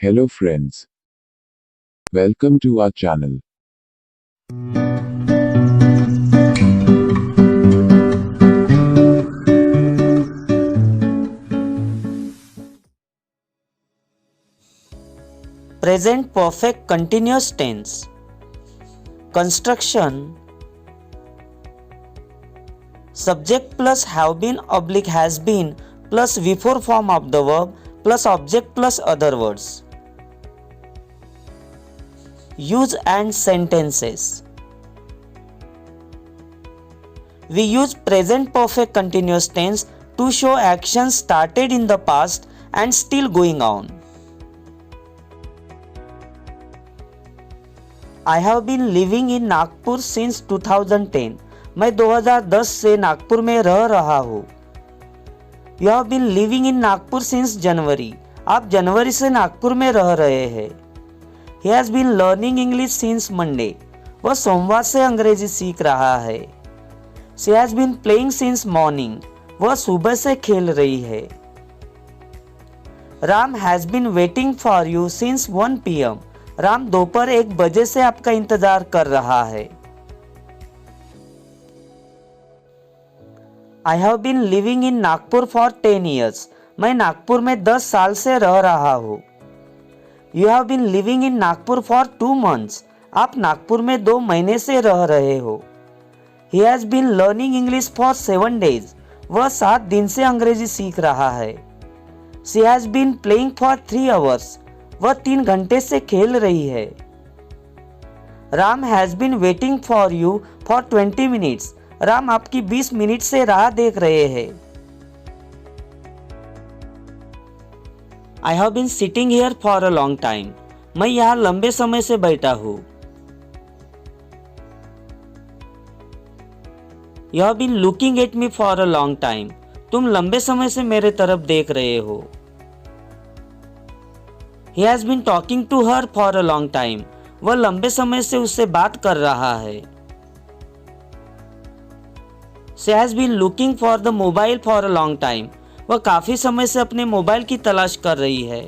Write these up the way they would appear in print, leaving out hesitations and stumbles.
Hello friends. Welcome to our channel. Present perfect continuous tense. Construction. Subject plus have been oblique has been plus before form of the verb plus object plus other words. Use and sentences. We use present perfect continuous tense to show actions started in the past and still going on. I have been living in Nagpur since 2010. मैं 2010 से नागपुर में रह रहा हूँ. You have been living in Nagpur since January. आप जनवरी से नागपुर में रह रहे हैं. He has been learning English since Monday. वह सोमवार से अंग्रेजी सीख रहा है. She has been playing since morning. वह सुबह से खेल रही है. Ram has been waiting for you since 1 PM. Ram दोपहर 1 बजे से आपका इंतजार कर रहा है. I have been living in Nagpur for 10 years. मैं नागपुर में 10 साल से रह रहा हूँ. You have been living in Nagpur for 2 months. आप नागपुर में 2 महीने से रह रहे हो. He has been learning English for 7 days. वह 7 दिन से अंग्रेजी सीख रहा है. She has been playing for 3 hours. वह 3 घंटे से खेल रही है. Ram has been waiting for you for 20 minutes. Ram आपकी 20 मिनट से राह देख रहे हैं. I have been sitting here for a long time. मैं यहाँ लंबे समय से बैठा हूँ. You have been looking at me for a long time. तुम लंबे समय से मेरे तरफ देख रहे हो. He has been talking to her for a long time. वह लंबे समय से उससे बात कर रहा है. She has been looking for the mobile for a long time. वह काफी समय से अपने मोबाइल की तलाश कर रही है.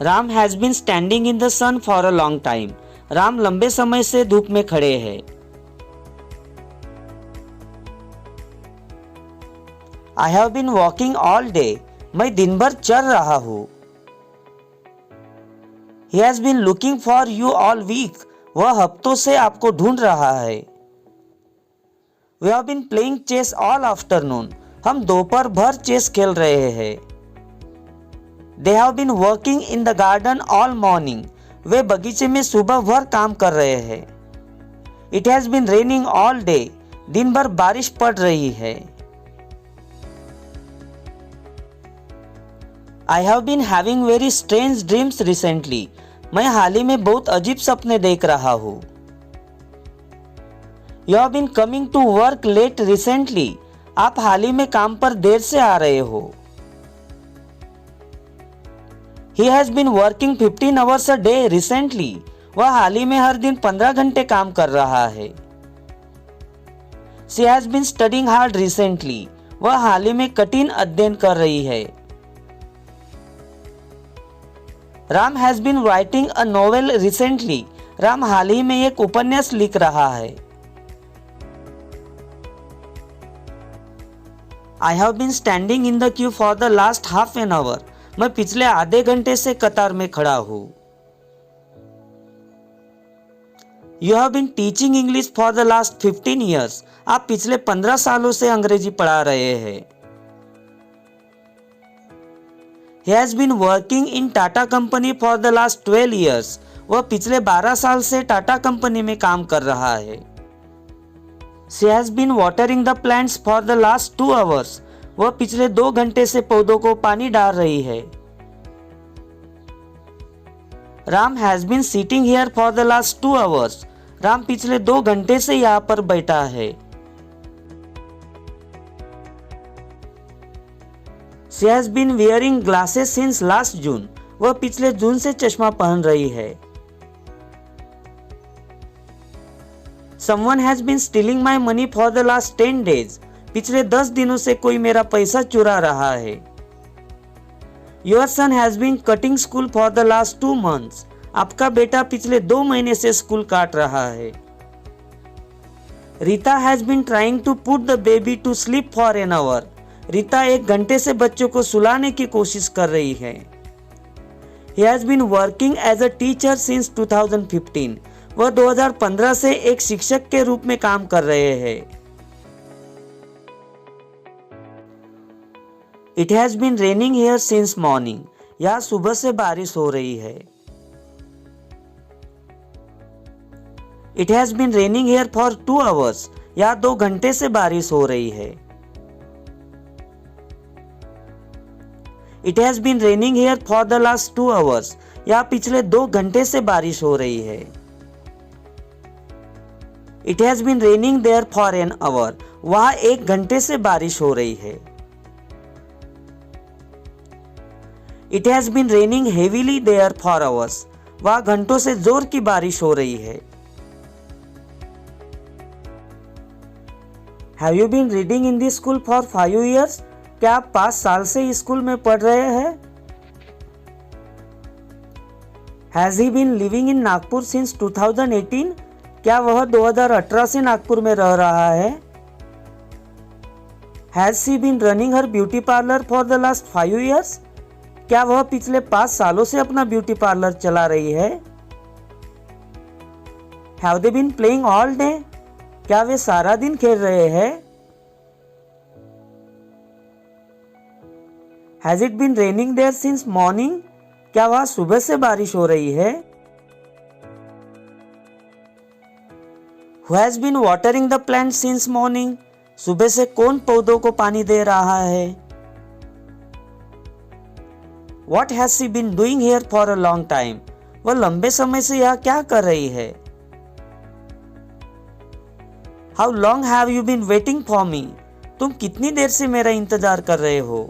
Ram has been standing in the sun for a long time. Ram लंबे समय से धूप में खड़े हैं. I have been walking all day. मैं दिन भर चल रहा हूँ. He has been looking for you all week. वह हफ्तों से आपको ढूंढ रहा है. We have been playing chess all afternoon. हम दोपहर भर चेस खेल रहे हैं. They have been working in the garden all morning. वे बगीचे में सुबह भर काम कर रहे हैं. It has been raining all day. दिन भर बारिश पड़ रही है. I have been having very strange dreams recently. मैं हाल ही में बहुत अजीब सपने देख रहा हूँ. You have been coming to work late recently. आप हाल ही में काम पर देर से आ रहे हो. He has been working 15 hours a day recently. वह हाल ही में हर दिन 15 घंटे काम कर रहा है. She has been studying hard recently. वह हाल ही में कठिन अध्ययन कर रही है. Ram has been writing a novel recently. Ram हाल ही में एक उपन्यास लिख रहा है. I have been standing in the queue for the last half an hour. मैं पिछले आधे घंटे से कतार में खड़ा हूँ. You have been teaching English for the last 15 years. आप पिछले 15 सालों से अंग्रेजी पढ़ा रहे हैं. He has been working in Tata Company for the last 12 years. वह पिछले 12 साल से टाटा कंपनी में काम कर रहा है. She has been watering the plants for the last 2 hours. वह पिछले 2 घंटे से पौधों को पानी डाल रही है. Ram has been sitting here for the last 2 hours. Ram पिछले 2 घंटे से यहाँ पर बैठा है. She has been wearing glasses since last June. वह पिछले जून से चश्मा पहन रही है. Someone has been stealing my money for the last 10 days. पिछले 10 दिनों से कोई मेरा पैसा चुरा रहा है. Your son has been cutting school for the last 2 months. आपका बेटा पिछले 2 महीने से स्कूल काट रहा है. Rita has been trying to put the baby to sleep for an hour. Rita 1 घंटे से बच्चों को सुलाने की कोशिश कर रही है. He has been working as a teacher since 2015. वह 2015 से एक शिक्षक के रूप में काम कर रहे हैं. It has been raining here since morning. यहाँ सुबह से बारिश हो रही है. It has been raining here for 2 hours. यहाँ 2 घंटे से बारिश हो रही है. It has been raining here for the last 2 hours. यहाँ पिछले 2 घंटे से बारिश हो रही है. It has been raining there for an hour. वहाँ 1 घंटे से बारिश हो रही है. It has been raining heavily there for hours. वहाँ घंटों से जोर की बारिश हो रही है. Have you been reading in the school for 5 years? क्या आप 5 साल से स्कूल में पढ़ रहे हैं? Has he been living in Nagpur since 2018? क्या वह 2018 से नागपुर में रह रहा है? Has she been running her beauty parlor for the last 5 years? क्या वह पिछले 5 सालों से अपना ब्यूटी पार्लर चला रही है? Have they been playing all day? क्या वे सारा दिन खेल रहे हैं? Has it been raining there since morning? क्या वहाँ सुबह से बारिश हो रही है? Who has been watering the plants since morning? सुबह से कौन पौधों को पानी दे रहा है? What has she been doing here for a long time? वह लंबे समय से यहाँ क्या कर रही है? How long have you been waiting for me? तुम कितनी देर से मेरा इंतजार कर रहे हो?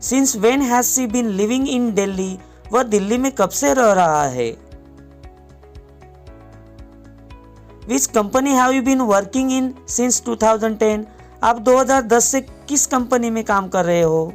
Since when has she been living in Delhi? वह दिल्ली में कब से रह रहा है? Which company have you been working in since 2010? आप 2010 से किस कंपनी में काम कर रहे हो?